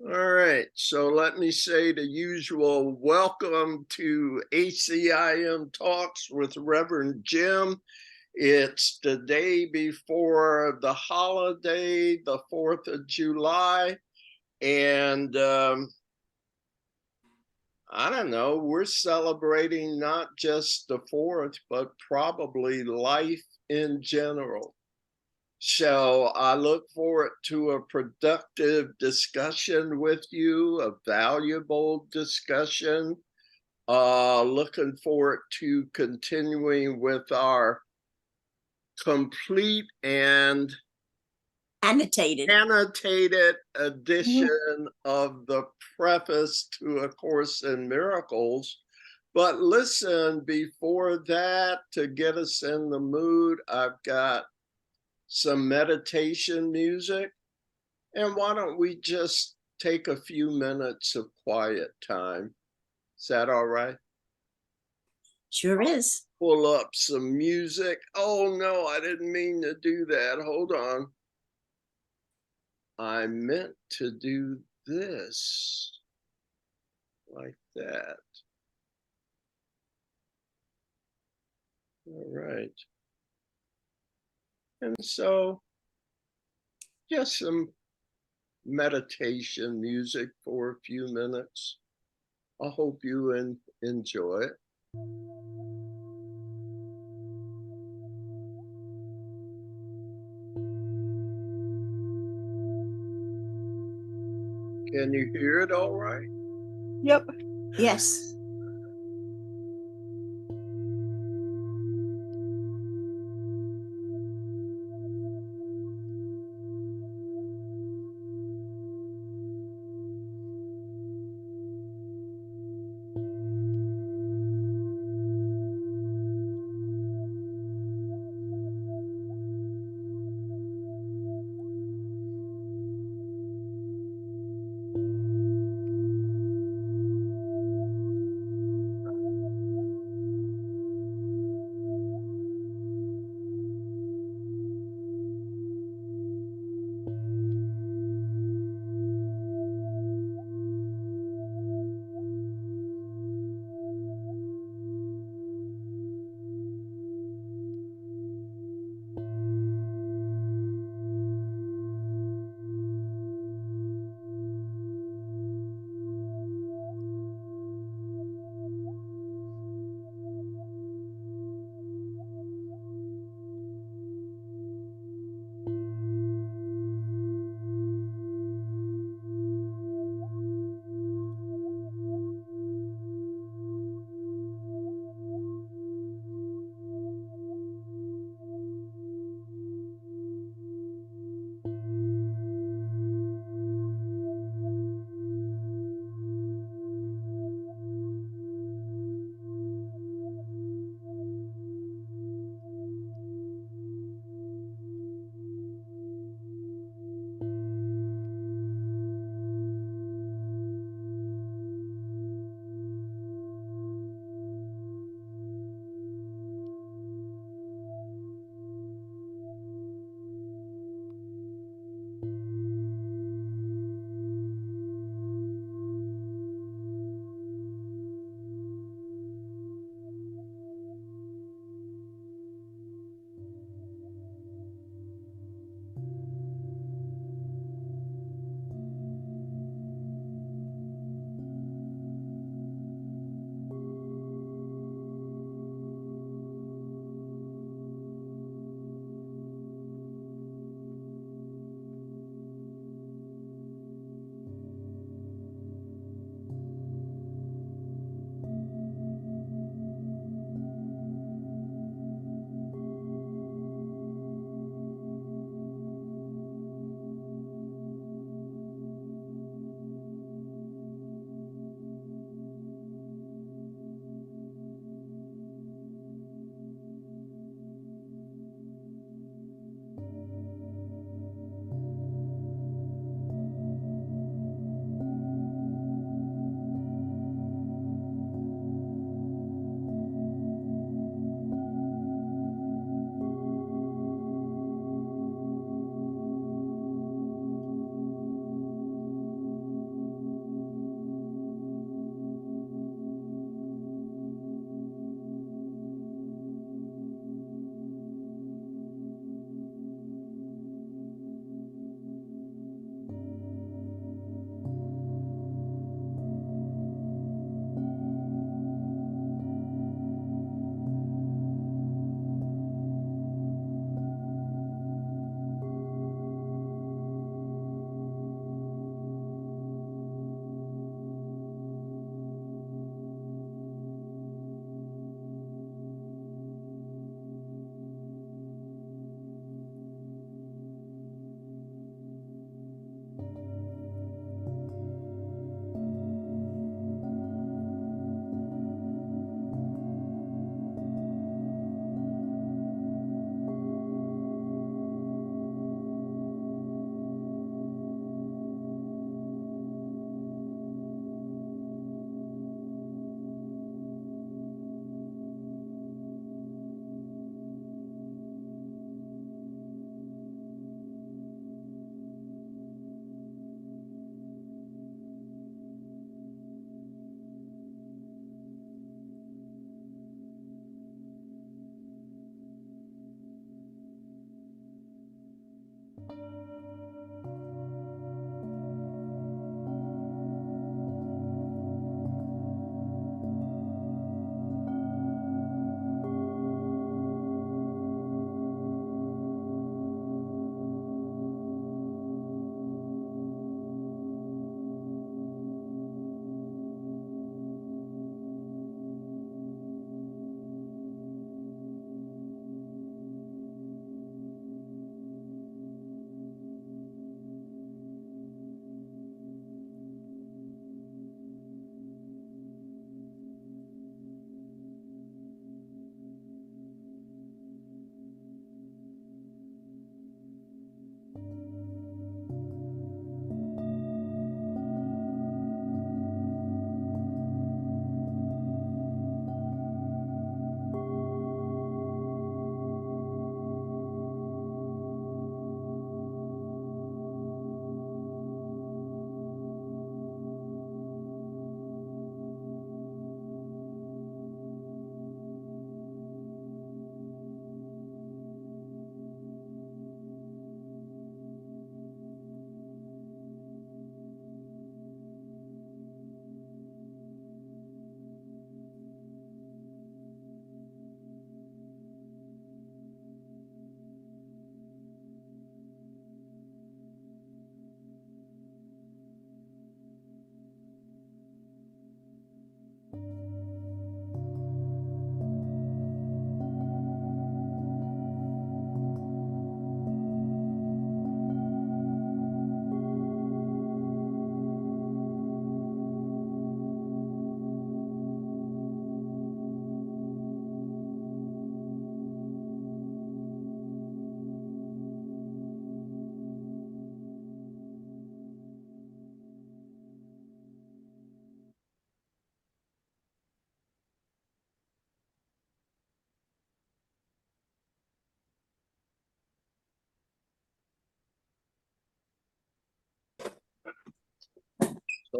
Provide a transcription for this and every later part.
All right, so let me say the usual welcome to ACIM Talks with Reverend Jim. It's the day before the holiday, the 4th of July, and I don't know, we're celebrating not just the 4th, but probably life in general. So I look forward to a productive discussion with you, a valuable discussion. Looking forward to continuing with our complete and Annotated. annotated edition of the preface to A Course in Miracles. But listen, before that, to get us in the mood, I've got some meditation music. And why don't we just take a few minutes of quiet time? Is that all right? Sure is. Pull up some music. Oh no, I didn't mean to do that. Hold on. I meant to do this like that. All right. And so just some meditation music for a few minutes. I hope you enjoy it. Can you hear it all right? Yep. Yes.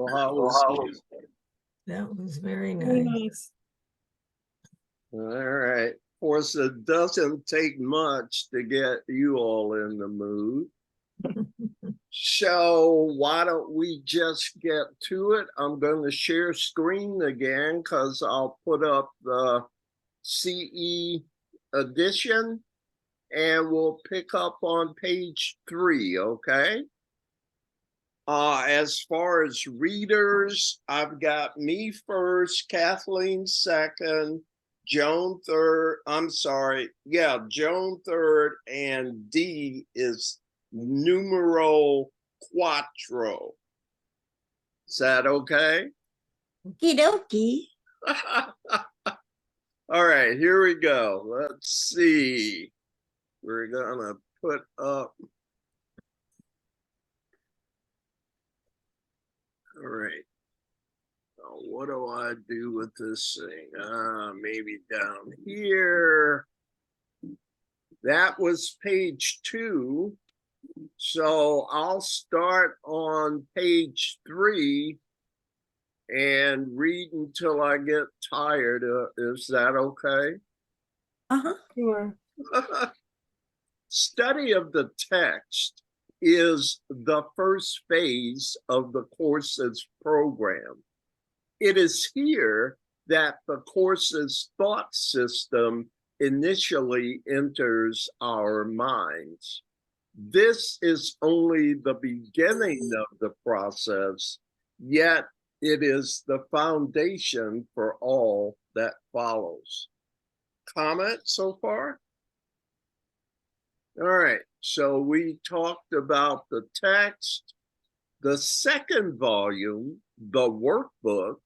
So how was it? That was very Very nice. nice. All right. Of course, it doesn't take much to get you all in the mood. So why don't we just get to it? I'm going to share screen again because I'll put up the CE edition and we'll pick up on page 3, okay? As far as readers, I've got me first, Kathleen second, Joan third. I'm sorry. Yeah, Joan third, and D is numero quattro. Is that okay? Okie dokie. All right, here we go. Let's see. We're gonna put up. All right. Now, what do I do with this thing? Maybe down here. That was page 2. So I'll start on page 3 and read until I get tired. Is that okay? Uh-huh. Sure. Study of the text is the first phase of the course's program. It is here that the course's thought system initially enters our minds. This is only the beginning of the process, yet it is the foundation for all that follows. Comment so far? All right, so we talked about the text. The second volume, the workbook,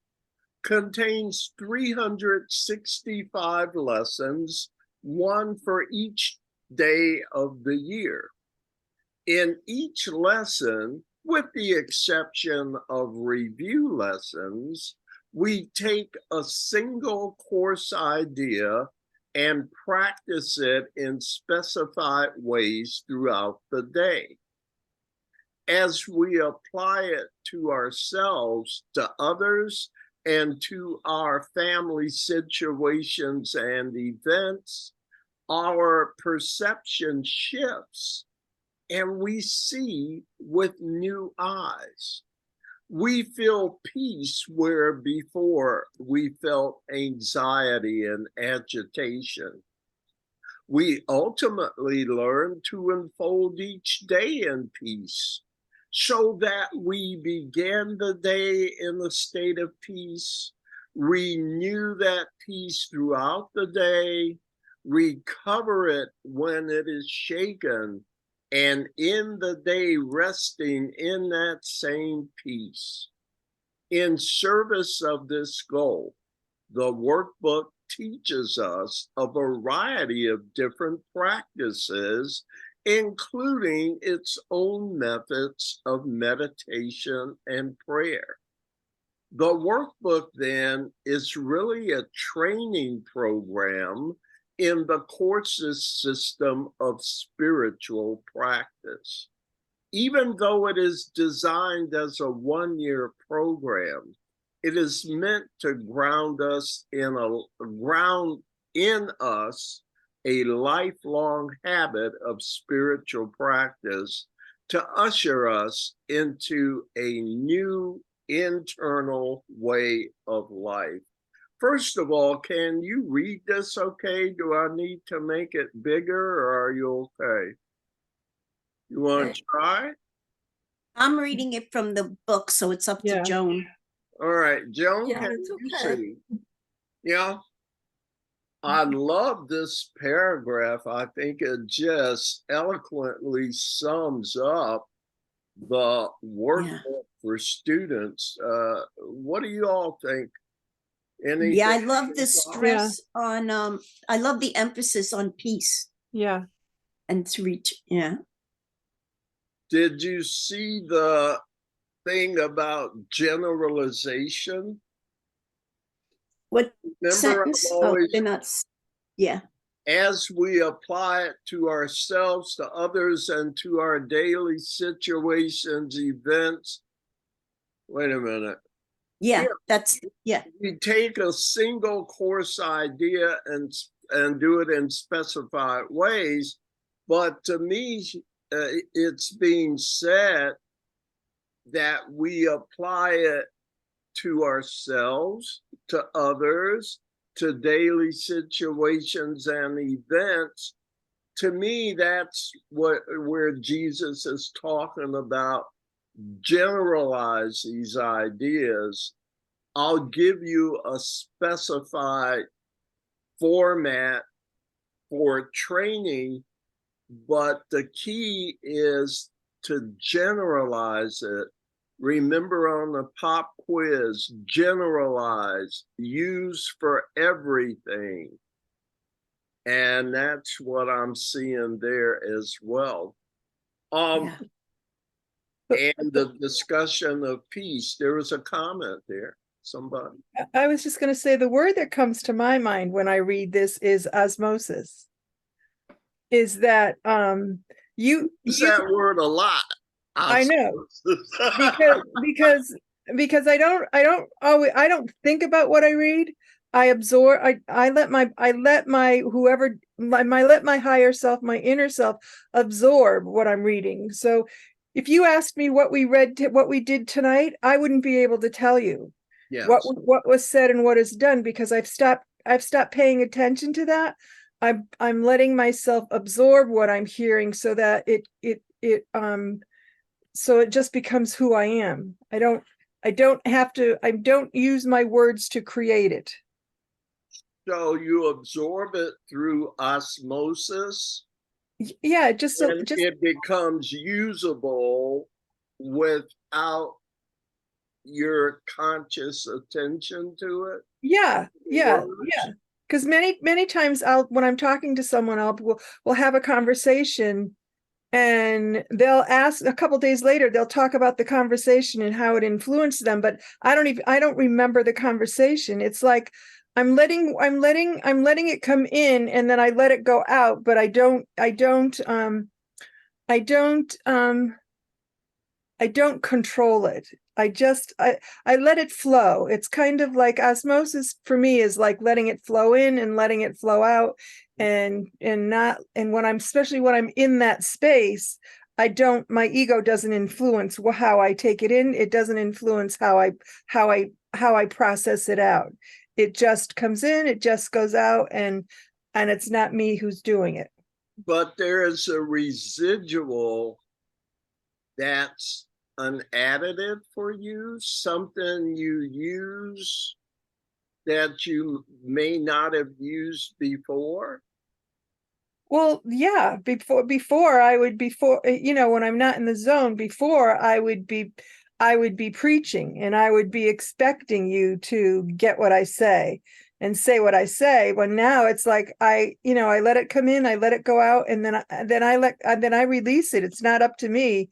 contains 365 lessons, one for each day of the year. In each lesson, with the exception of review lessons, we take a single course idea and practice it in specified ways throughout the day. As we apply it to ourselves, to others, and to our family situations and events, our perception shifts and we see with new eyes. We feel peace where before we felt anxiety and agitation. We ultimately learn to unfold each day in peace so that we begin the day in a state of peace, renew that peace throughout the day, recover it when it is shaken, and end the day resting in that same peace. In service of this goal, the workbook teaches us a variety of different practices, including its own methods of meditation and prayer. The workbook then is really a training program in the course's system of spiritual practice. Even though it is designed as a one-year program, it is meant to ground in us a lifelong habit of spiritual practice to usher us into a new internal way of life. First of all, can you read this okay? Do I need to make it bigger or are you okay? You want to try? I'm reading it from the book, so it's up to Yeah. Joan. All right, Joan, Yeah, can it's you okay. see? Yeah. I love this paragraph. I think it just eloquently sums up the workbook for students. What do you all think? Anything? Yeah, I love the stress on I love the emphasis on peace Yeah. and to reach. Yeah. Did you see the thing about generalization? What Remember, sentence? I've Oh, always, they're not. Yeah. as we apply it to ourselves, to others, and to our daily situations, events, Wait a minute. Yeah, Yeah. that's, yeah, We take a single course idea and do it in specified ways, but to me, it's being said that we apply it to ourselves, to others, to daily situations and events. To me, that's where Jesus is talking about. Generalize these ideas. I'll give you a specified format for training, but the key is to generalize it. Remember on the pop quiz, generalize, use for everything. And that's what I'm seeing there as well. yeah. And the discussion of peace, there was a comment there, somebody. I was just going to say the word that comes to my mind when I read this is osmosis. Is that you Use that word a lot. I know because I don't think about what I read. I absorb. I let my higher self, my inner self, absorb what I'm reading. So if you asked me what we read, what we did tonight, I wouldn't be able to tell you Yes. what was said and what is done, because I've stopped paying attention to that. I'm letting myself absorb what I'm hearing so that it so it just becomes who I am. I don't use my words to create it. So you absorb it through osmosis. Yeah, and it becomes usable without your conscious attention to it. Yeah. Because many times when I'm talking to someone, we'll have a conversation, and they'll ask a couple days later, they'll talk about the conversation and how it influenced them, but I don't remember the conversation. It's like I'm letting it come in, and then I let it go out, but I don't control it. I let it flow. It's kind of like osmosis for me is like letting it flow in and letting it flow out, and when especially when I'm in that space, my ego doesn't influence how I take it in. It doesn't influence how I process it out. It just comes in, it just goes out, and it's not me who's doing it. But there is a residual that's an additive for you, something you use that you may not have used before. Well, yeah, before I would, when I'm not in the zone, before I would be preaching, and I would be expecting you to get what I say and say what I say. When now it's like I let it come in, I let it go out, and then I release it. It's not up to me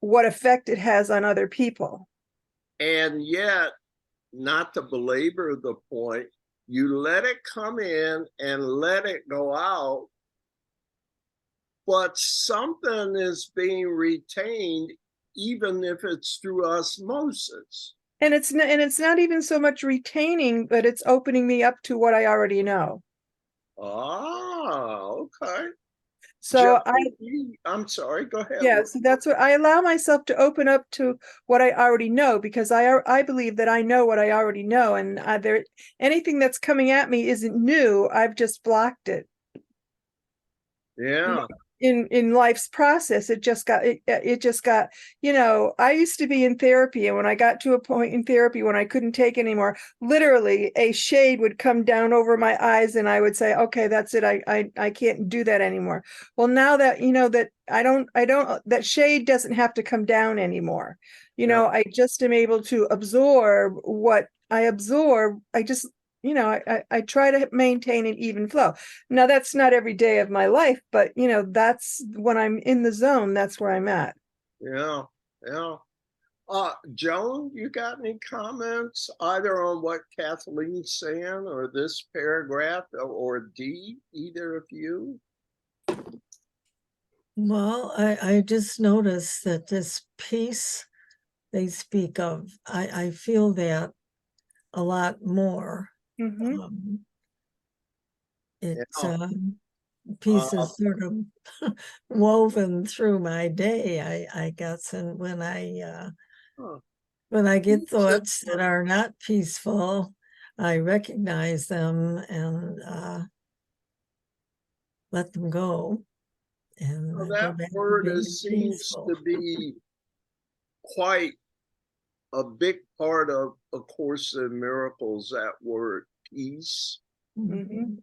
what effect it has on other people. And yet, not to belabor the point, you let it come in and let it go out, but something is being retained, even if it's through osmosis. And it's not even so much retaining, but it's opening me up to what I already know. Ah, okay. So I'm sorry, go ahead. Yeah, so that's what I allow myself to open up to, what I already know, because I believe that I know what I already know, and anything that's coming at me isn't new. I've just blocked it. Yeah. In life's process, it just got I used to be in therapy, and when I got to a point in therapy when I couldn't take anymore, literally a shade would come down over my eyes, and I would say, okay, that's it, I can't do that anymore. Well, now that that I don't that shade doesn't have to come down anymore. I just am able to absorb what I absorb. I try to maintain an even flow. Now, that's not every day of my life, but that's when I'm in the zone, that's where I'm at. Yeah. Joan, you got any comments either on what Kathleen's saying or this paragraph, or D, either of you? Well, I just noticed that this peace they speak of. I feel that a lot more. Mhm. It's Yeah. peace Uh, is sort of woven through my day, I guess, and huh. when I get Peace is thoughts that are not peaceful, I recognize them and let them go Well, and go that back to word being seems peaceful. to be quite a big part of A Course in Miracles, that word peace. Mhm.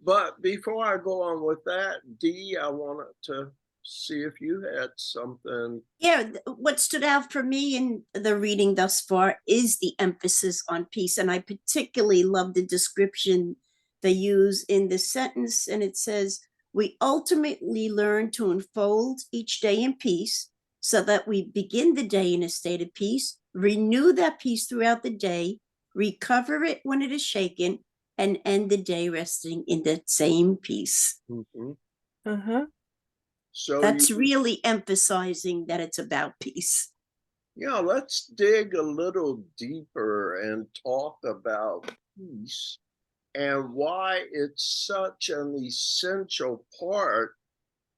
But before I go on with that, Dee, I wanted to see if you had something. Yeah, what stood out for me in the reading thus far is the emphasis on peace. And I particularly love the description they use in the sentence. And it says, we ultimately learn to unfold each day in peace so that we begin the day in a state of peace, renew that peace throughout the day, recover it when it is shaken, and end the day resting in that same peace. Mhm. Uh-huh. So That's really emphasizing that it's about peace. let's dig a little deeper and talk about peace and why it's such an essential part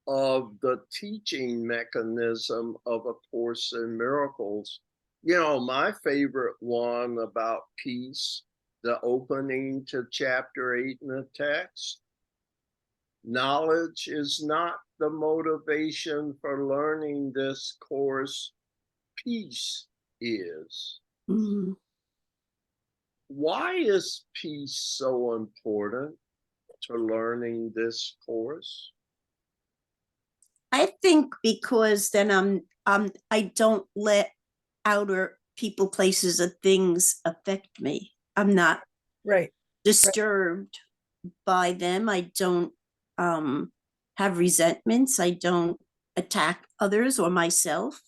of the teaching mechanism of A Course in Miracles. My favorite one about peace, the opening to chapter 8 in the text. Knowledge is not the motivation for learning this course, peace is. Mm. Why is peace so important to learning this course? I think because then I don't let outer people, places, or things affect me. I'm not Right. disturbed by them. I don't have resentments. I don't attack others or myself.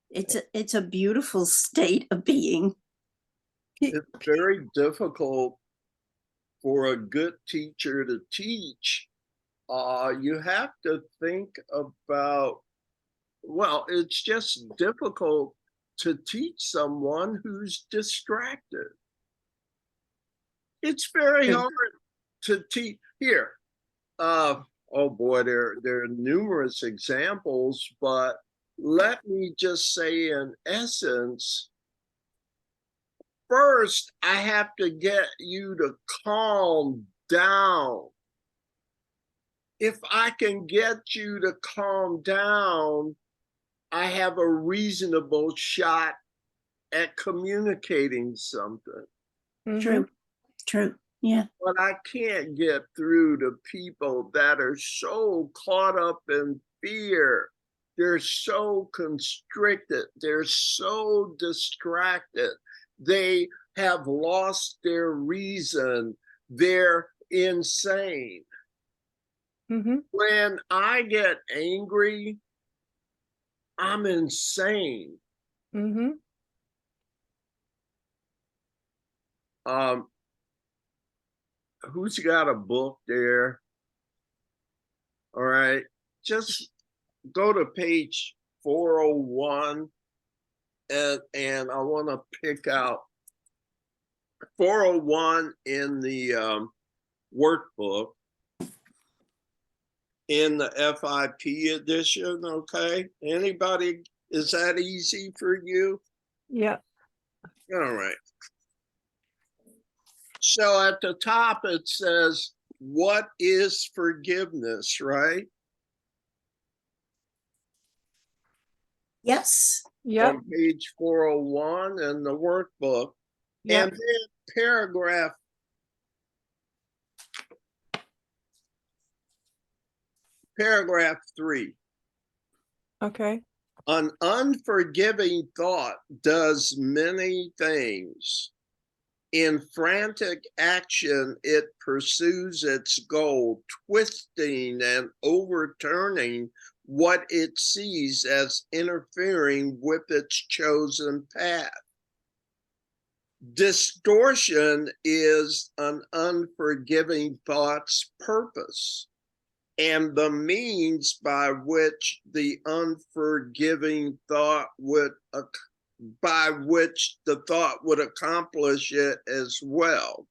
It's a beautiful state of being. It's very difficult for a good teacher to teach. You have to think about, well, it's just difficult to teach someone who's distracted. It's very hard to teach. Here, oh boy, there are numerous examples, but let me just say, in essence, first, I have to get you to calm down. If I can get you to calm down, I have a reasonable shot at communicating something. Mhm. True. True. Yeah. But I can't get through to people that are so caught up in fear. They're so constricted. They're so distracted. They have lost their reason. They're insane. Mhm. When I get angry, I'm insane. Mhm. Um, who's got a book there? All right. Just go to page 401 and I want to pick out 401 in the workbook in the FIP edition. Okay. Anybody, is that easy for you? Yeah. All right. So at the top it says, what is forgiveness, right? Yes. Yep. On page 401 in the workbook. Yep. And then paragraph 3. Okay. An unforgiving thought does many things. In frantic action, it pursues its goal, twisting and overturning what it sees as interfering with its chosen path. Distortion is an unforgiving thought's purpose and the means by which the unforgiving thought would by which the thought would accomplish it as well.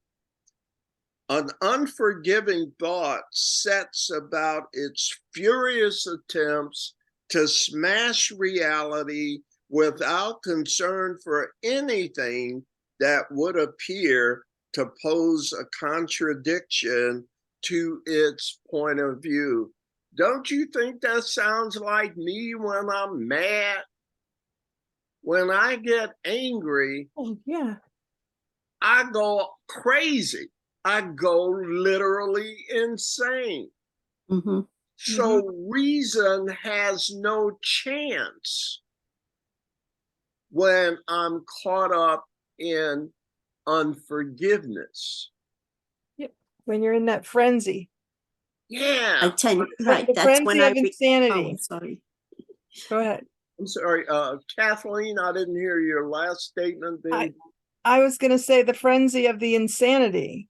An unforgiving thought sets about its furious attempts to smash reality without concern for anything that would appear to pose a contradiction to its point of view. Don't you think that sounds like me when I'm mad? When I get angry, Oh, yeah. I go crazy. I go literally insane. Mhm. So reason has no chance when I'm caught up in unforgiveness. Yep. When you're in that frenzy, I Yeah. tend, right, the that's when frenzy I, of oh, insanity. sorry. Go ahead. I'm sorry, Kathleen, I didn't hear your last statement. Then I was going to say the frenzy of the insanity.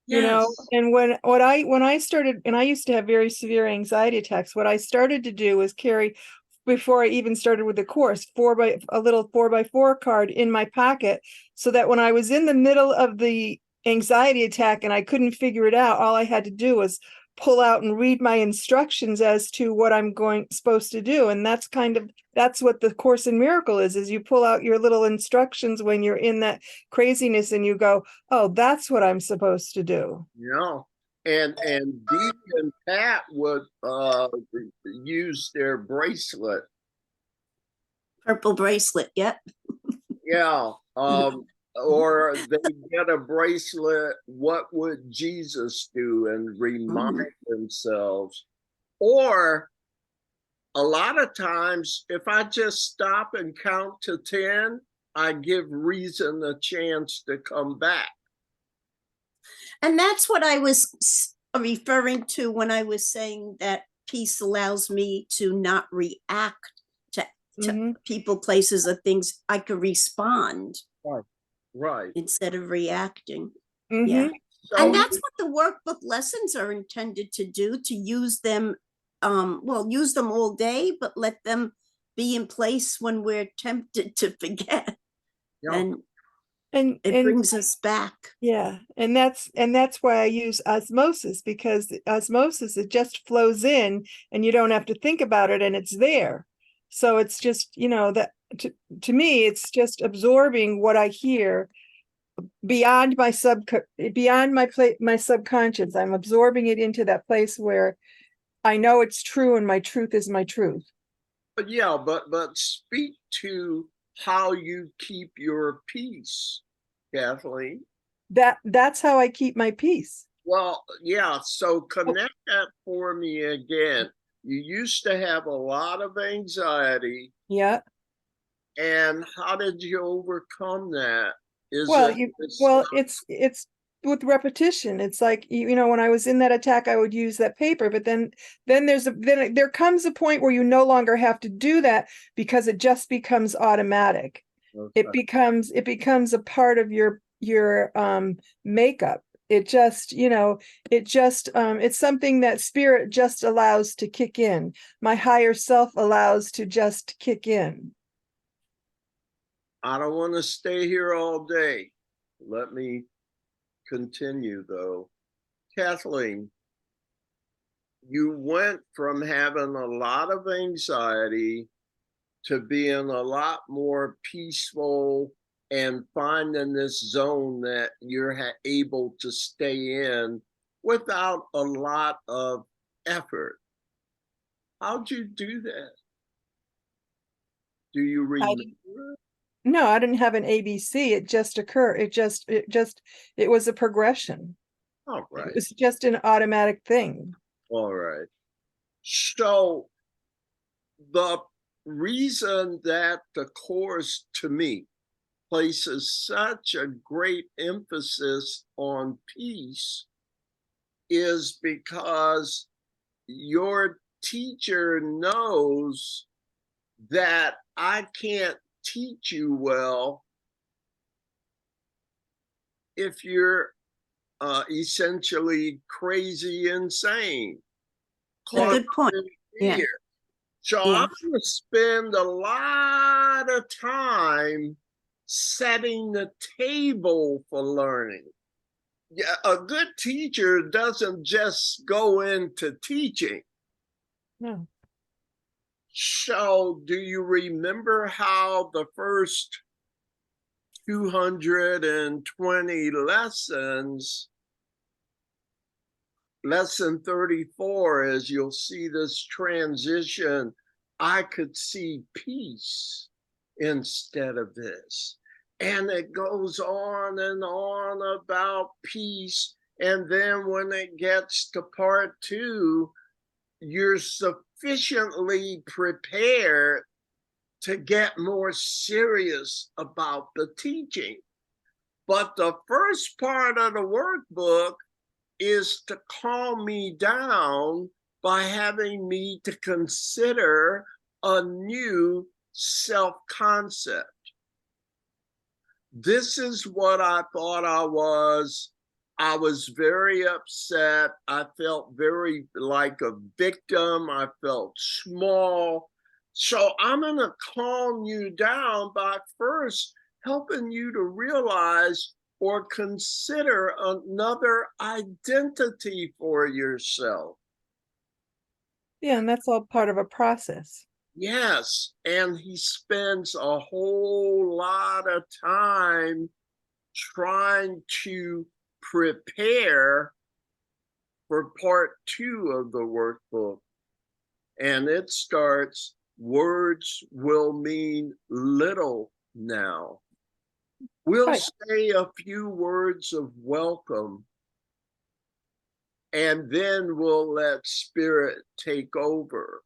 You know, yes. and when I started, and I used to have very severe anxiety attacks, what I started to do was carry, before I even started with the course, a little 4x4 card in my pocket, so that when I was in the middle of the anxiety attack and I couldn't figure it out, all I had to do was pull out and read my instructions as to what I'm supposed to do. And that's what the Course in Miracle is you pull out your little instructions when you're in that craziness and you go, oh, that's what I'm supposed to do. Yeah. And Dee and Pat would use their bracelet. Purple bracelet, yep. Yeah. Or they get a bracelet, what would Jesus do, and remind themselves. Or a lot of times, if I just stop and count to 10, I give reason a chance to come back. And that's what I was referring to when I was saying that peace allows me to not react to people, places, or things. I could respond Right. instead of reacting. Mhm. Yeah. So, And that's what the workbook lessons are intended to do, to use them, use them all day, but let them be in place when we're tempted to forget. yeah. And it And brings us back. yeah, and that's why I use osmosis, because osmosis, it just flows in and you don't have to think about it and it's there. So it's just, that to me, it's just absorbing what I hear beyond my my subconscious. I'm absorbing it into that place where I know it's true and my truth is my truth. But yeah, but speak to how you keep your peace, Kathleen. That's how I keep my peace. Well, yeah, so connect that for me again. You used to have a lot of anxiety, Yeah. and how did you overcome that? Well, It's it's with repetition. It's like, when I was in that attack, I would use that paper, but then there comes a point where you no longer have to do that, because it just becomes automatic. It becomes a part of your makeup. It's something that spirit just allows to kick in. My higher self allows to just kick in. I don't want to stay here all day. Let me continue though. Kathleen, you went from having a lot of anxiety to being a lot more peaceful and finding this zone that you're able to stay in without a lot of effort. How'd you do that? Do you remember? No, I didn't have an ABC. It just occurred. It was a progression. All right. It was just an automatic thing. All right. So the reason that the course, to me, places such a great emphasis on peace is because your teacher knows that I can't teach you well if you're essentially crazy, insane, A good point. Yeah. So Yeah. I'm going to spend a lot of time setting the table for learning. Yeah, a good teacher doesn't just go into teaching. No. So do you remember how the first 220 lessons, lesson 34, as you'll see this transition, I could see peace instead of this. And it goes on and on about peace. And then when it gets to part 2, you're sufficiently prepared to get more serious about the teaching. But the first part of the workbook is to calm me down by having me to consider a new self-concept. This is what I thought I was. I was very upset. I felt very like a victim. I felt small. So I'm going to calm you down by first helping you to realize or consider another identity for yourself. Yeah, and that's all part of a process. Yes, and he spends a whole lot of time trying to prepare for part 2 of the workbook. And it starts, words will mean little now. We'll Right. say a few words of welcome, and then we'll let spirit take over.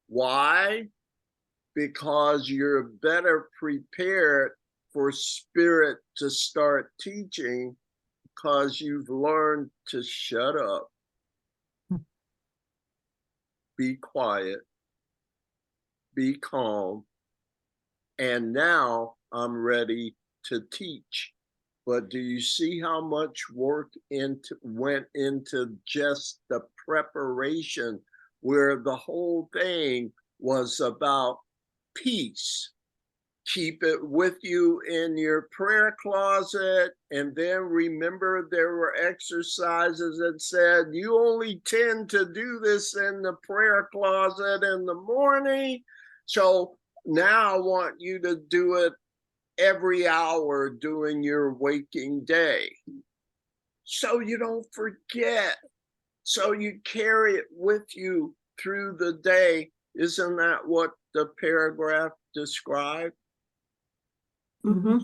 Why? Because you're better prepared for spirit to start teaching because you've learned to shut up, be quiet, be calm, and now I'm ready to teach. But do you see how much work went into just the preparation, where the whole thing was about peace? Keep it with you in your prayer closet, and then remember there were exercises that said you only tend to do this in the prayer closet in the morning. So now I want you to do it every hour during your waking day, so you don't forget, so you carry it with you through the day. Isn't that what the paragraph described? Mm-hmm.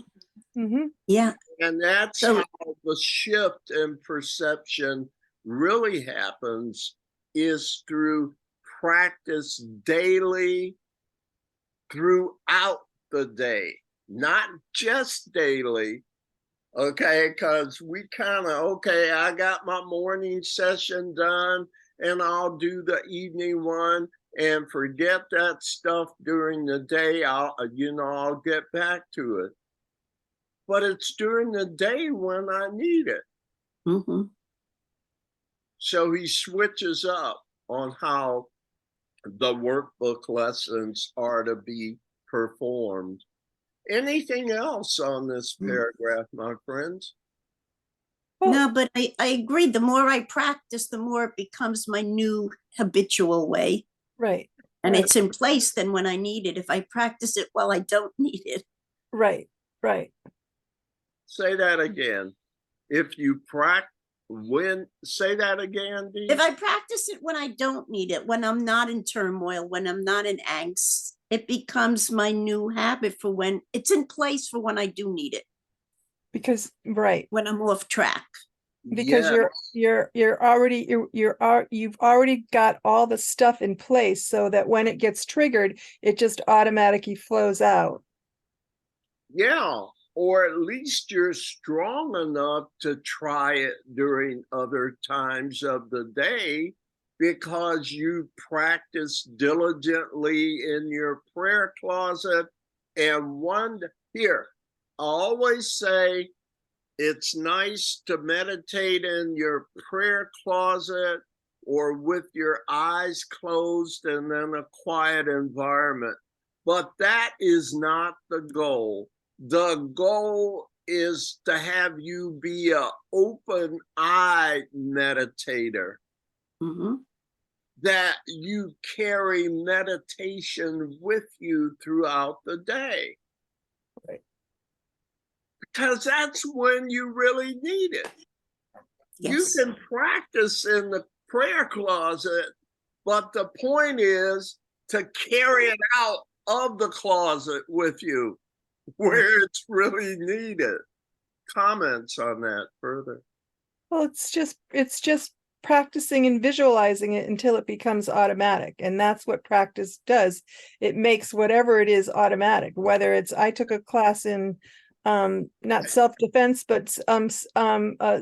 Mm-hmm. Yeah. And that's So- how the shift in perception really happens, is through practice daily throughout the day, not just daily. Okay, because we kind of, okay, I got my morning session done and I'll do the evening one and forget that stuff during the day. I'll get back to it. But it's during the day when I need it. Mm-hmm. So he switches up on how the workbook lessons are to be performed. Anything else on this paragraph, my friends? Well, No, but I agree. The more I practice, the more it becomes my new habitual way. right. And right, it's in place then when I need it. If I practice it while I don't need it. right. Say that again. If you say that again, Dee. If I practice it when I don't need it, when I'm not in turmoil, when I'm not in angst, it becomes my new habit for when it's in place for when I do need it, Because right. when I'm off track. Because Yeah. you've already got all the stuff in place so that when it gets triggered, it just automatically flows out. Yeah, or at least you're strong enough to try it during other times of the day because you practice diligently in your prayer closet. And here, I always say it's nice to meditate in your prayer closet or with your eyes closed and then a quiet environment. But that is not the goal. The goal is to have you be an open-eyed meditator, that you carry meditation with you throughout the day. Right. Because that's when you really need it. Yes. You can practice in the prayer closet, but the point is to carry it out of the closet with you where it's really needed. Comments on that further? Well, it's just practicing and visualizing it until it becomes automatic. And that's what practice does. It makes whatever it is automatic, whether it's, I took a class in not self-defense, but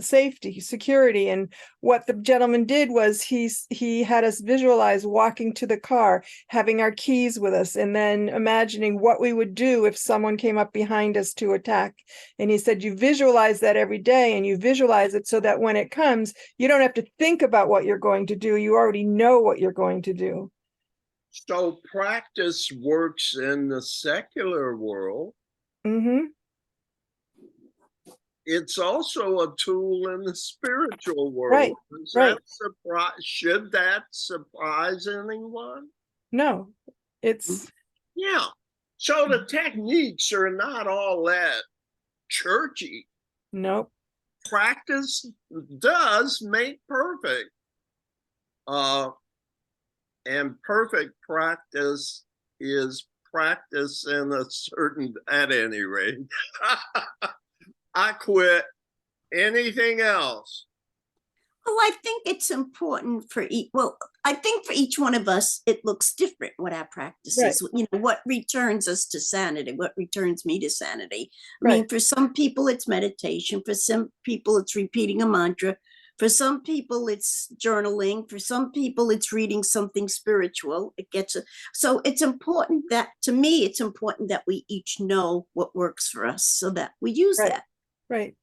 safety, security. And what the gentleman did was he had us visualize walking to the car, having our keys with us, and then imagining what we would do if someone came up behind us to attack. And he said, you visualize that every day, and you visualize it so that when it comes, you don't have to think about what you're going to do. You already know what you're going to do. So practice works in the secular world. It's also a tool in the spiritual world. Right, Should that surprise anyone? No, it's... Yeah. So the techniques are not all that churchy. Nope. Practice does make perfect. And perfect practice is practice in a certain, at any rate. I quit. Anything else? Well, I think it's important for I think for each one of us, it looks different what our practice is. You know, what returns us to sanity, what returns me to sanity. I mean, for some people, it's meditation. For some people, it's repeating a mantra. For some people, it's journaling. For some people, it's reading something spiritual. So it's important that, to me, it's important that we each know what works for us so that we use that. Right.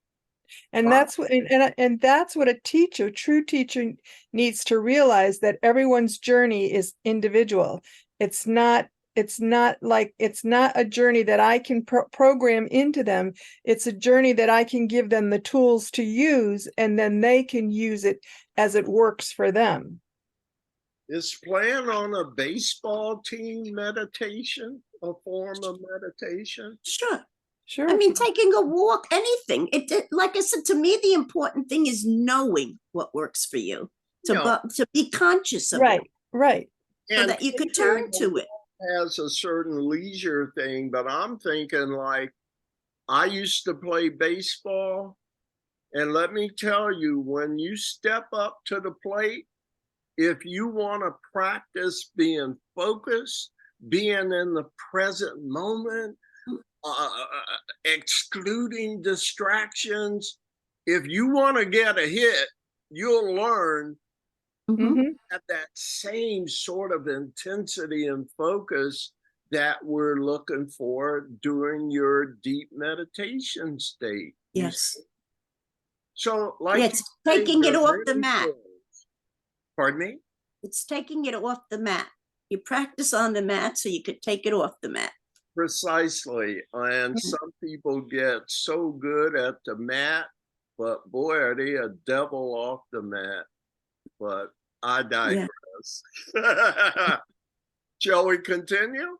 And that's what, and that's what a teacher, true teacher, needs to realize, that everyone's journey is individual. It's not a journey that I can program into them. It's a journey that I can give them the tools to use, and then they can use it as it works for them. Is playing on a baseball team meditation a form of meditation? Sure. Sure. I mean, taking a walk, anything. Like I said, to me, the important thing is knowing what works for you, to be conscious of it. Right. So that you could turn to it. Has a certain leisure thing, but I'm thinking, like, I used to play baseball, and let me tell you, when you step up to the plate, if you want to practice being focused, being in the present moment, excluding distractions, if you want to get a hit, you'll learn at that same sort of intensity and focus that we're looking for during your deep meditation state. Yes. So, like, it's taking it off the mat. Pardon me? It's taking it off the mat. You practice on the mat so you could take it off the mat. Precisely. And some people get so good at the mat, but boy, are they a devil off the mat. But I digress. Shall we continue?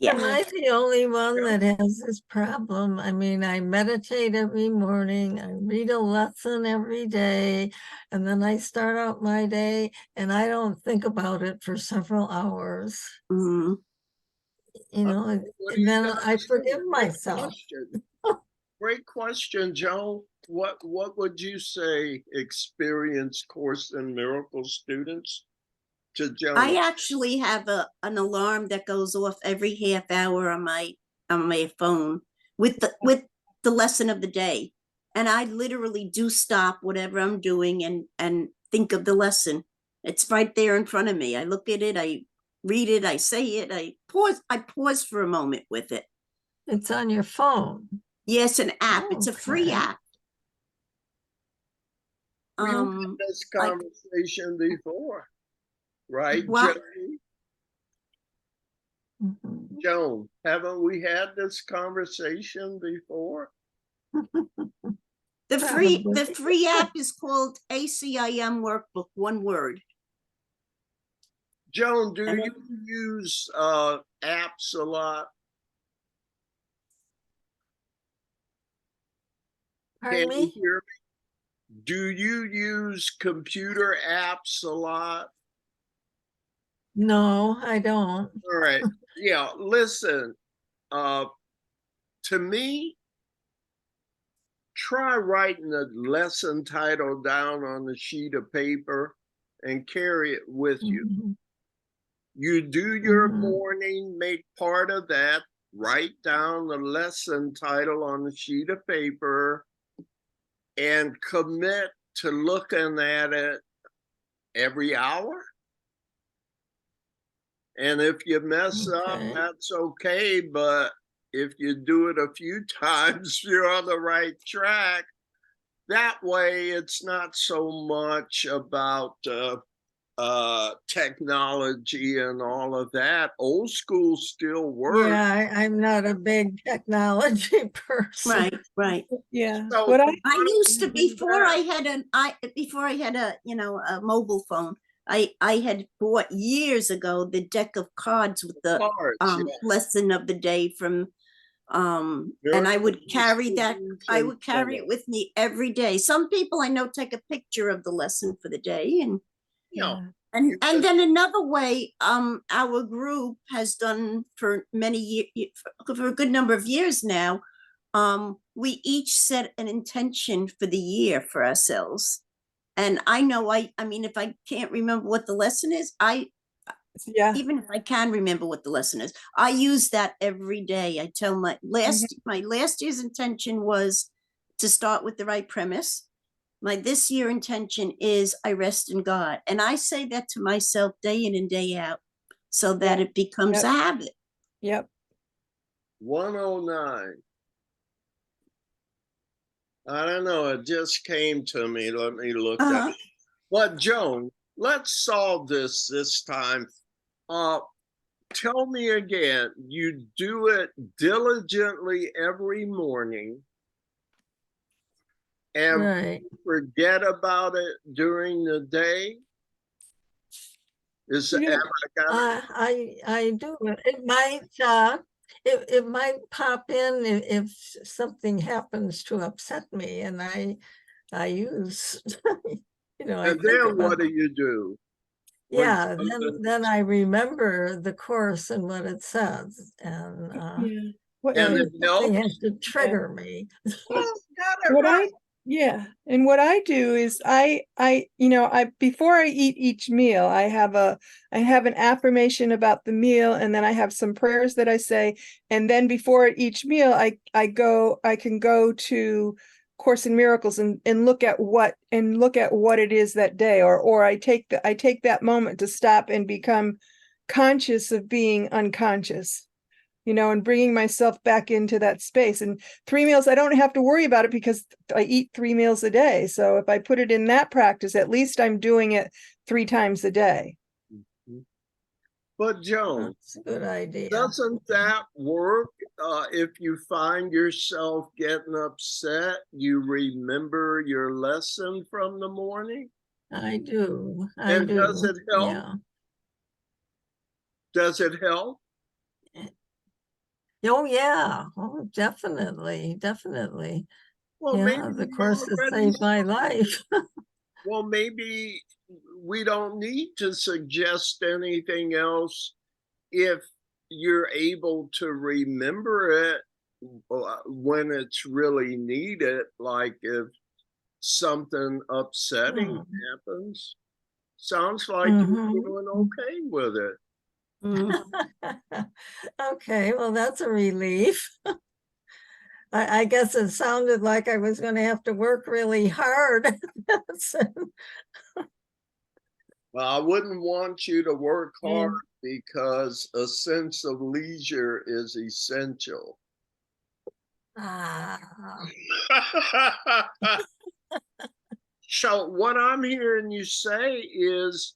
Am I the only one that has this problem? I mean, I meditate every morning, I read a lesson every day, and then I start out my day and I don't think about it for several hours. You know, and then I forgive myself. Great question, Joe. What would you say experienced Course in Miracles students to Joe? I actually have an alarm that goes off every half hour on my phone with the lesson of the day, and I literally do stop whatever I'm doing and think of the lesson. It's right there in front of me. I look at it, I read it, I say it, I pause for a moment with it. It's on your phone. Yes, an app. It's a free app. We've had um, this I- conversation before, right, Well- Joan? Mhm. Joan, haven't we had this conversation before? the Probably. free app is called ACIM Workbook, one word. Joan, do And you use apps a lot? Pardon Can you me? hear me? Do you use computer apps a lot? No, I don't. All right. Yeah, listen, to me, try writing a lesson title down on a sheet of paper and carry it with you. Mhm. You do your Mhm. morning, make part of that, write down the lesson title on a sheet of paper, and commit to looking at it every hour. And if you mess up, Okay. that's okay. But if you do it a few times, you're on the right track. That way, it's not so much about technology and all of that. Old school still works. Yeah, I'm not a big technology person. right. Yeah. So What I I used to, do that. before I had a, a mobile phone, I had bought years ago the deck of cards with the Cards, yeah. lesson of the day from, and I would carry that, I would carry it with me every day. Some people I know take a picture of the lesson for the day, and Yeah. and then another way our group has done for many years, for a good number of years now, we each set an intention for the year for ourselves. And I know I mean, if I can't remember what the lesson is, yeah. even if I can remember what the lesson is, I use that every day. I tell my last year's intention was to start with the right premise. My this year intention is I rest in God. And I say that to myself day in and day out so that it becomes Yep. a habit. Yep. 109. I don't know. It just came to me. Let me look Uh-huh. at. But Joan, let's solve this time. Tell me again. You do it diligently every morning, and Right. forget about it during the day. Is You know, am I got it? I do. It might pop in if something happens to upset me, and I use I And think then about what do you do? When yeah, something- then I remember the course and what it says, and yeah. What, And so it something helps. has to trigger me. Oh, got it what right. and what I do is I before I eat each meal, I have an affirmation about the meal, and then I have some prayers that I say, and then before each meal, I can go to Course in Miracles and look at what it is that day, or I take that moment to stop and become conscious of being unconscious, and bringing myself back into that space. And 3 meals, I don't have to worry about it because I eat 3 meals a day. So if I put it in that practice, at least I'm doing it 3 times a day. But Joan, That's a good idea. doesn't that work? If you find yourself getting upset, you remember your lesson from the morning? I do. And does it help? Yeah. Does it help? Oh, yeah. Oh, definitely. Definitely. Well, Yeah, maybe the you course has already saved my life. well, maybe we don't need to suggest anything else if you're able to remember it when it's really needed, like if something upsetting happens. Sounds like Mhm. you're doing okay with it. Okay, well, that's a relief. I guess it sounded like I was going to have to work really hard. Well, I wouldn't want you to work hard Yeah. because a sense of leisure is essential. Ah, So what I'm hearing you say is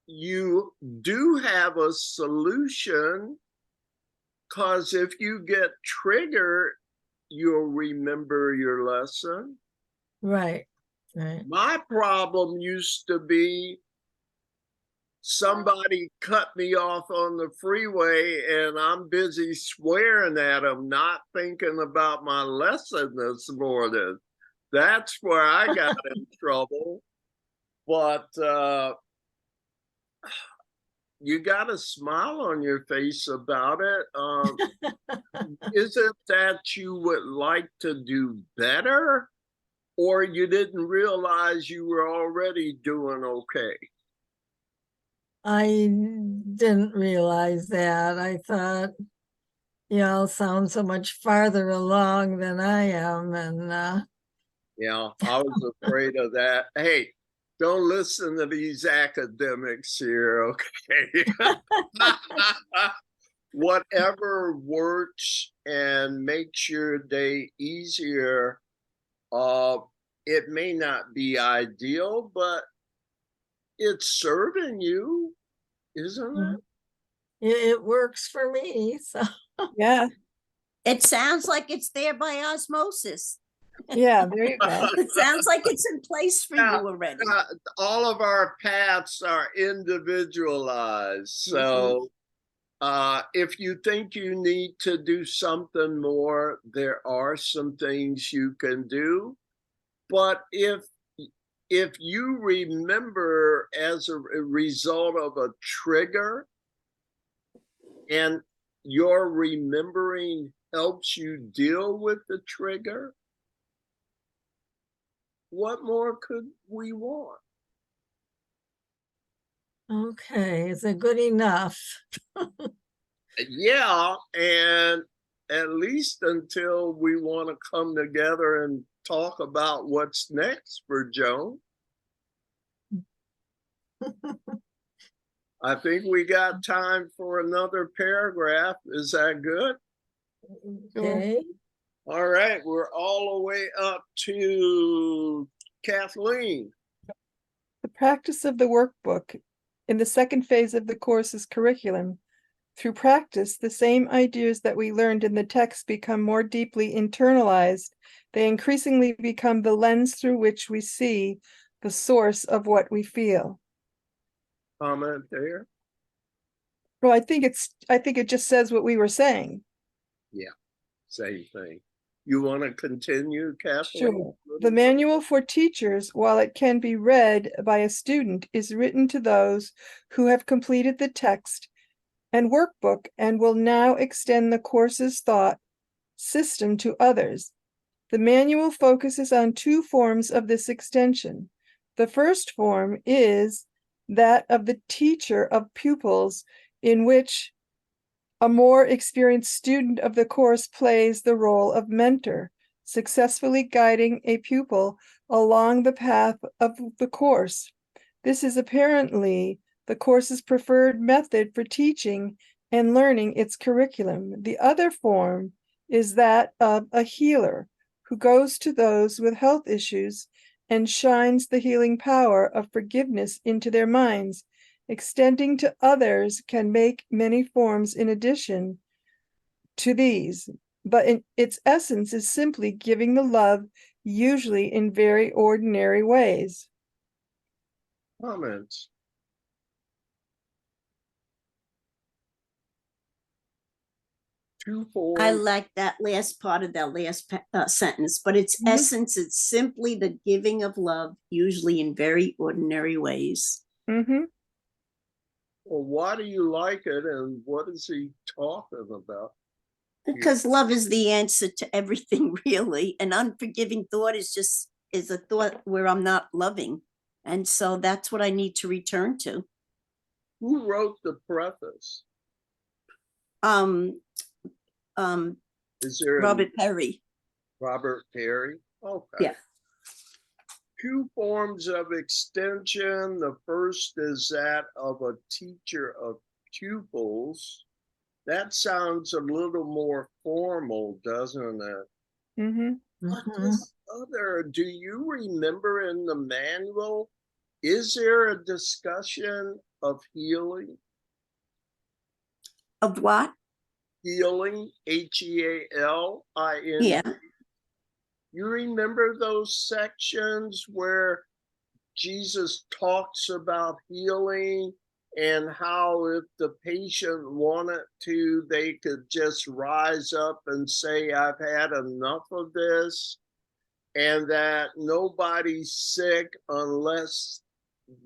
you do have a solution, because if you get triggered, you'll remember your lesson. Right. Right. My problem used to be somebody cut me off on the freeway and I'm busy swearing at them, not thinking about my lesson this morning. That's where I got in trouble. But you got a smile on your face about it. Is it that you would like to do better, or you didn't realize you were already doing okay? I didn't realize that. I thought, y'all sound so much farther along than I am. And Yeah, I was afraid of that. Hey, don't listen to these academics here, okay? Whatever works and makes your day easier. It may not be ideal, but it's serving you, isn't it? it works for me. So Yeah. It sounds like it's there by osmosis. Yeah. There you go. It sounds like it's in place for Yeah, you already. all of our paths are individualized. So if you think you need to do something more, there are some things you can do. But if you remember as a result of a trigger, and your remembering helps you deal with the trigger, what more could we want? okay, is it good enough? Yeah, and at least until we want to come together and talk about what's next for Joan. I think we got time for another paragraph. Is that good? Okay. All right, we're all the way up to Kathleen. The practice of the workbook in the second phase of the course's curriculum. Through practice, the same ideas that we learned in the text become more deeply internalized. They increasingly become the lens through which we see the source of what we feel. Comment there? Well, I think it just says what we were saying. Yeah, same thing. You want to continue, Kathleen? Sure. The manual for teachers, while it can be read by a student, is written to those who have completed the text and workbook and will now extend the course's thought system to others. The manual focuses on two forms of this extension. The first form is that of the teacher of pupils, in which a more experienced student of the course plays the role of mentor, successfully guiding a pupil along the path of the course. This is apparently the course's preferred method for teaching and learning its curriculum. The other form is that of a healer who goes to those with health issues and shines the healing power of forgiveness into their minds. Extending to others can make many forms in addition to these, but in its essence is simply giving the love, usually in very ordinary ways. Comments? Two forms. I like that last part of that last sentence, but its essence, it's simply the giving of love, usually in very ordinary ways. Mm-hmm. Well, why do you like it, and what is he talking about? Because love is the answer to everything, really. An unforgiving thought is a thought where I'm not loving. And so that's what I need to return to. Who wrote the preface? Is there Robert Perry. Robert Perry? Okay. Yeah. Two forms of extension. The first is that of a teacher of pupils. That sounds a little more formal, doesn't it? Mm-hmm. What Mhm. does do you remember in the manual, is there a discussion of healing? Of what? Healing, Healing. Yeah. You remember those sections where Jesus talks about healing and how if the patient wanted to, they could just rise up and say, I've had enough of this, and that nobody's sick unless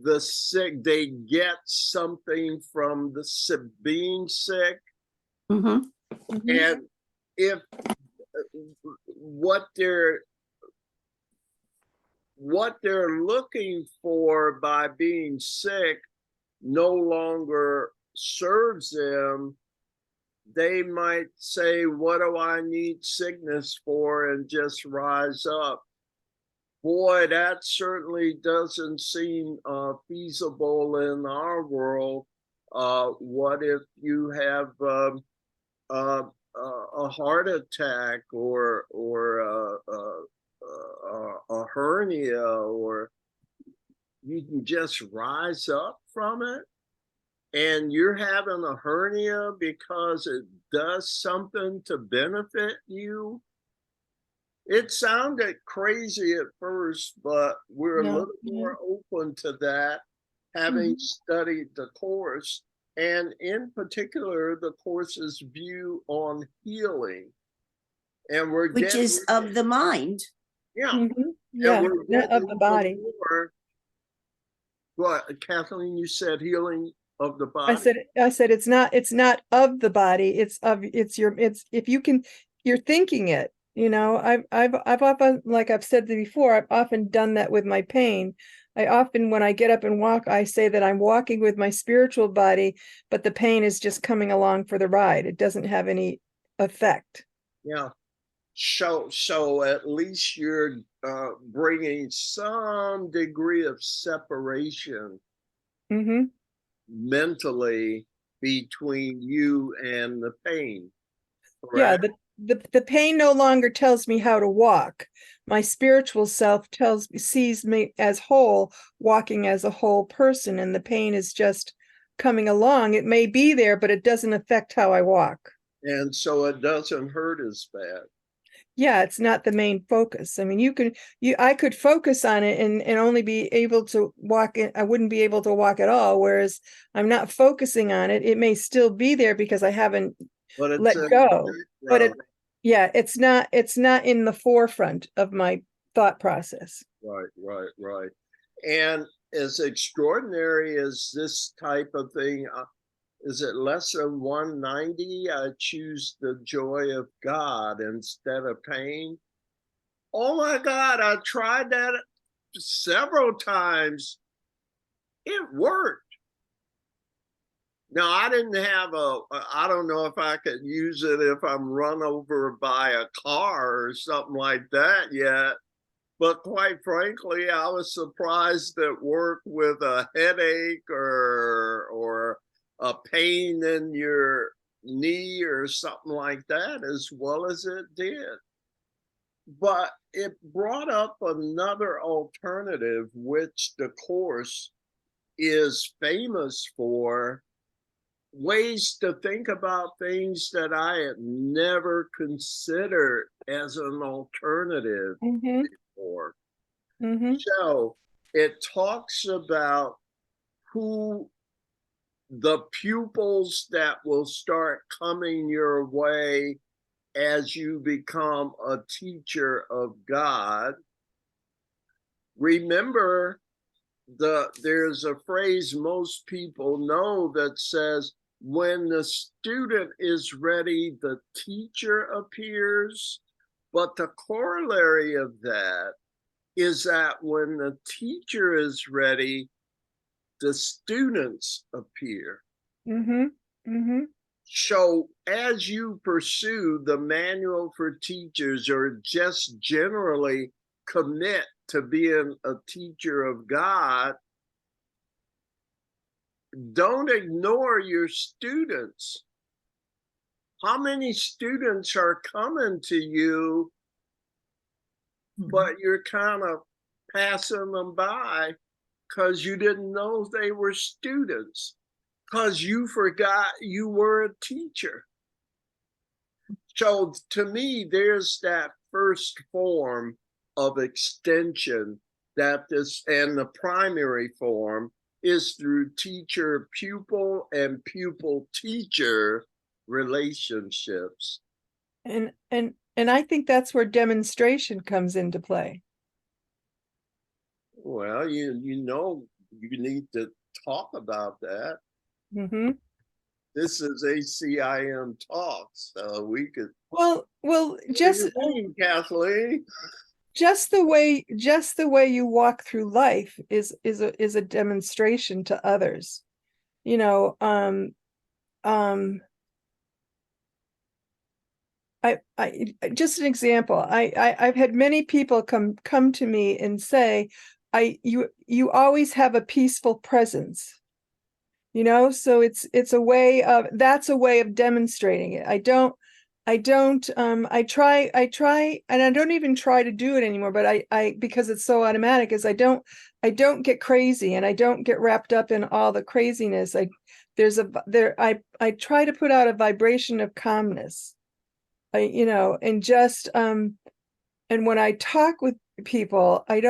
they get something from the being sick. Mm-hmm. And if what they're looking for by being sick no longer serves them, they might say, what do I need sickness for, and just rise up. Boy, that certainly doesn't seem feasible in our world. What if you have a heart attack or a hernia, or you can just rise up from it, and you're having a hernia because it does something to benefit you? It sounded crazy at first, but we're a little more open to that, having studied the course, and in particular, the course's view on healing. And we're Which getting, is of the mind. yeah, Yeah, and we're not of getting the body. more. What, Kathleen, you said healing of the I body? said it's not of the body, it's if you can, you're thinking it, I've often, like I've said before, I've often done that with my pain. I often, when I get up and walk, I say that I'm walking with my spiritual body, but the pain is just coming along for the ride. It doesn't have any effect. Yeah. So at least you're bringing some degree of separation mentally between you and the pain. Yeah, Correct? the pain no longer tells me how to walk. My spiritual self sees me as whole, walking as a whole person, and the pain is just coming along. It may be there, but it doesn't affect how I walk. And so it doesn't hurt as bad. Yeah, it's not the main focus. I mean, I could focus on it and only be able to walk I wouldn't be able to walk at all. Whereas I'm not focusing on it. It may still be there because I haven't But it's let go. But it's not in the forefront of my thought process. right. And as extraordinary as this type of thing, is it lesson 190? I choose the joy of God instead of pain. Oh my God, I tried that several times. It worked. Now, I didn't have I don't know if I could use it if I'm run over by a car or something like that yet. But quite frankly, I was surprised at work with a headache or a pain in your knee or something like that as well as it did. But it brought up another alternative, which the course is famous for, ways to think about things that I had never considered as an alternative before. So it talks about who the pupils that will start coming your way as you become a teacher of God. Remember, there's a phrase most people know that says, when the student is ready, the teacher appears. But the corollary of that is that when the teacher is ready, the students appear. So as you pursue the manual for teachers, or just generally commit to being a teacher of God, don't ignore your students. How many students are coming to you but you're kind of passing them by because you didn't know they were students, because you forgot you were a teacher. So to me, there's that first form of extension that this, and the primary form is through teacher pupil and pupil teacher relationships. And I think that's where demonstration comes into play. Well, you need to talk about that. Mm-hmm. This is ACIM Talks, so we could. Well, Just Kathleen. just the way you walk through life is a demonstration to others. You know, I just an example. I've had many people come to me and say, you always have a peaceful presence. You know, so it's a way of, that's a way of demonstrating it. I try, and I don't even try to do it anymore, but I because it's so automatic, is I don't get crazy and I don't get wrapped up in all the craziness. I try to put out a vibration of calmness. And just and when I talk with people, I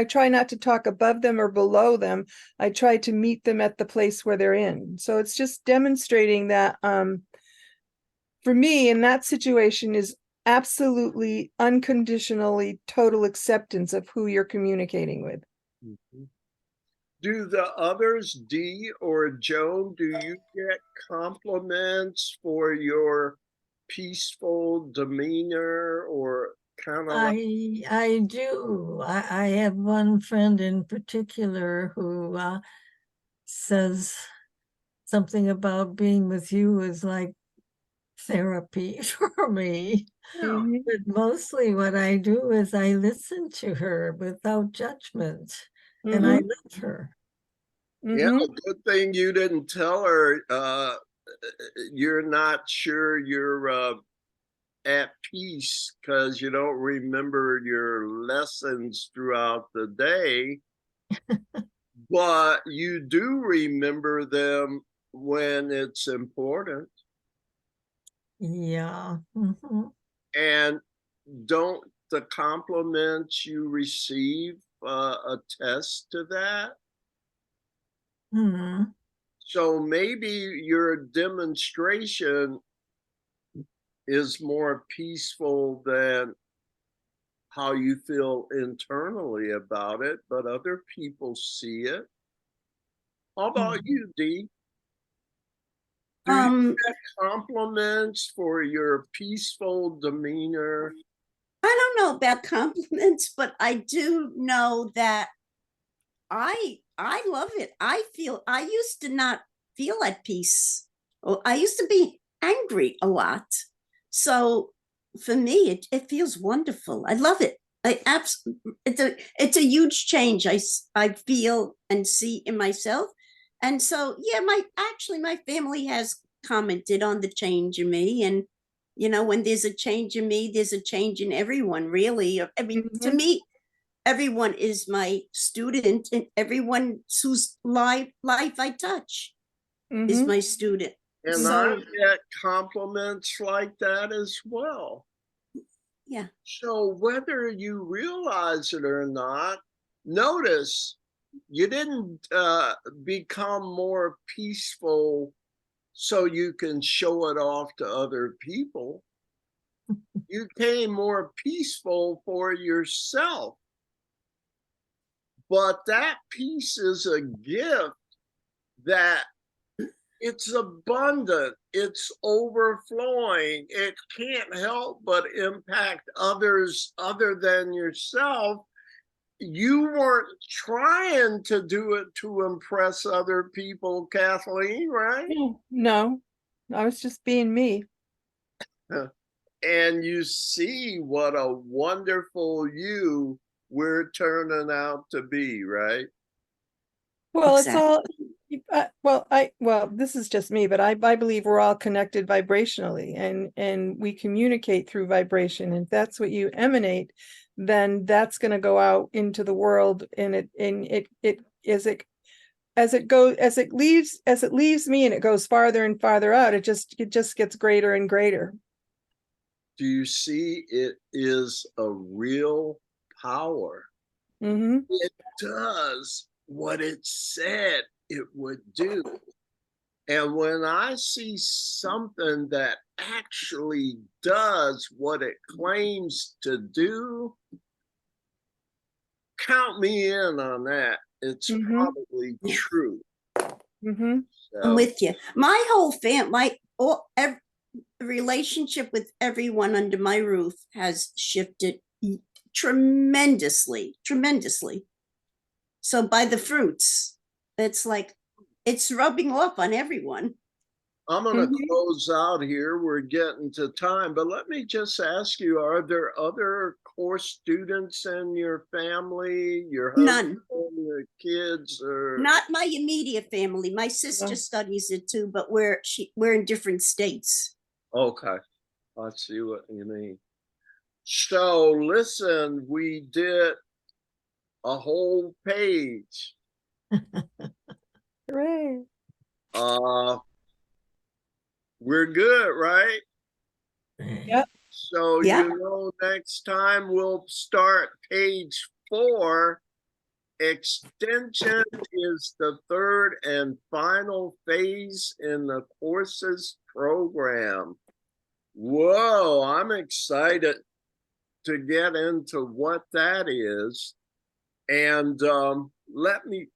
try not to talk above them or below them. I try to meet them at the place where they're in. So it's just demonstrating that for me in that situation is absolutely unconditionally total acceptance of who you're communicating with. Mm-hmm. Do the others, Dee or Joan, do you get compliments for your peaceful demeanor, or kind of like? I do. I have one friend in particular who says something about being with you is like therapy for me. Mm-hmm. But mostly what I do is I listen to her without judgment, and I love her. Yeah, Mm-hmm. good thing you didn't tell her you're not sure you're at peace because you don't remember your lessons throughout the day, but you do remember them when it's important. Yeah. And don't the compliments you receive attest to that? Hmm. So maybe your demonstration is more peaceful than how you feel internally about it, but other people see it. How about you, Dee? Do you get compliments for your peaceful demeanor? I don't know about compliments, but I do know that I love it. I used to not feel at peace. I used to be angry a lot. So for me, it feels wonderful. I love it. It's a huge change I feel and see in myself. And so yeah, my family has commented on the change in me. And when there's a change in me, there's a change in everyone, really. I mean, to me, everyone is my student, and everyone whose life I touch is my student. And I get compliments like that as well. Yeah. So whether you realize it or not, notice you didn't become more peaceful so you can show it off to other people. You became more peaceful for yourself. But that peace is a gift that it's abundant, it's overflowing. It can't help but impact others other than yourself. You weren't trying to do it to impress other people, Kathleen, right? No, I was just being me. And you see what a wonderful you we're turning out to be, right? Well, Exactly. well, this is just me, but I believe we're all connected vibrationally, and we communicate through vibration. And if that's what you emanate, then that's going to go out into the world, and as it leaves me and it goes farther and farther out, it just gets greater and greater. Do you see it is a real power? Mm-hmm. It does what it said it would do. And when I see something that actually does what it claims to do, count me in on that. It's Mm-hmm. probably true. Mm-hmm. I'm So, with you. My whole relationship with everyone under my roof has shifted tremendously. So by the fruits, it's like it's rubbing off on everyone. I'm going to Mhm. close out here. We're getting to time, but let me just ask you, are there other course students in your family, your husband, None. your kids, or Not my immediate family. My sister studies it too, but we're in different states. okay, I see what you mean. So listen, we did a whole page. Hooray. Uh we're good, right? Yep. So Yeah. next time we'll start page 4. Extension is the third and final phase in the courses program. Whoa, I'm excited to get into what that is. And let me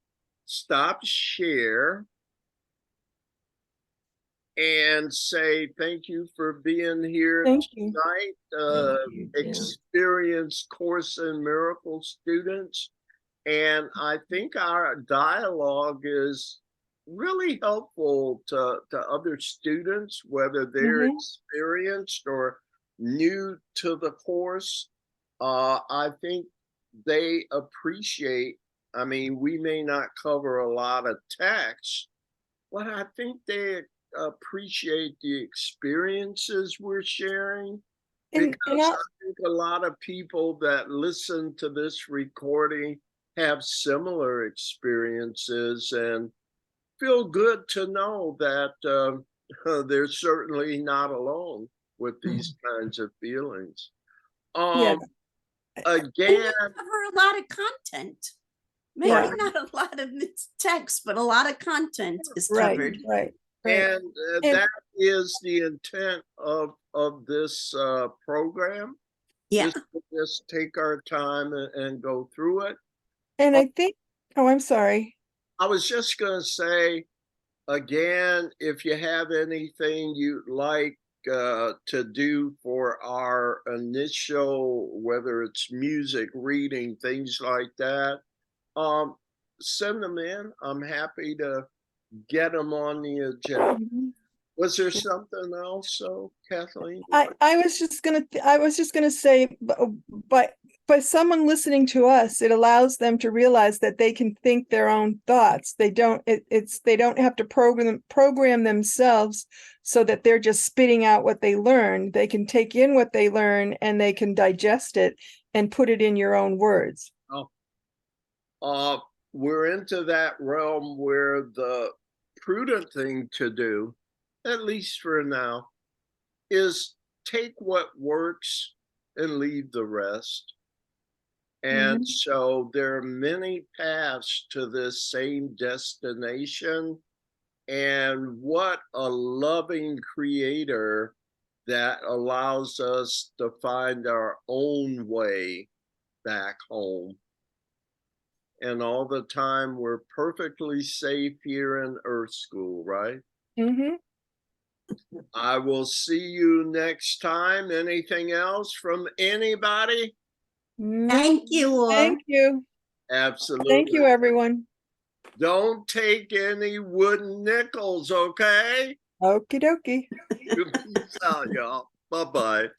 stop share and say thank you for being here Thank you. tonight, Thank you, Jim. experienced Course in Miracles students. And I think our dialogue is really helpful to other students, whether they're Mhm. experienced or new to the course. I think they appreciate, I mean, we may not cover a lot of text, but I think they appreciate the experiences we're sharing, And because I think a lot of people that listen to this recording have similar experiences and feel good to know that they're certainly not alone with these kinds of feelings. yeah, And Again, we cover a lot of content. Maybe Yeah. not a lot of text, but a lot of content is right, covered. right. and And- that is the intent of this program. Yeah. Is to just take our time and go through it. And I think, oh, I'm sorry. I was just going to say, again, if you have anything you'd like to do for our initial, whether it's music, reading, things like that, send them in. I'm happy to get them on the agenda. Mhm. Was there something else, so Kathleen? I was just gonna say, but by someone listening to us, it allows them to realize that they can think their own thoughts. They don't, they don't have to program themselves so that they're just spitting out what they learn. They can take in what they learn and they can digest it and put it in your own words. We're into that realm where the prudent thing to do, at least for now, is take what works and leave the rest. And Mhm. so there are many paths to this same destination. And what a loving creator that allows us to find our own way back home. And all the time we're perfectly safe here in Earth School, right? Mhm. I will see you next time. Anything else from anybody? No, Thank you all. thank you. Absolutely. Thank you, everyone. Don't take any wooden nickels, okay? Okie dokie. Peace out, y'all. Bye-bye.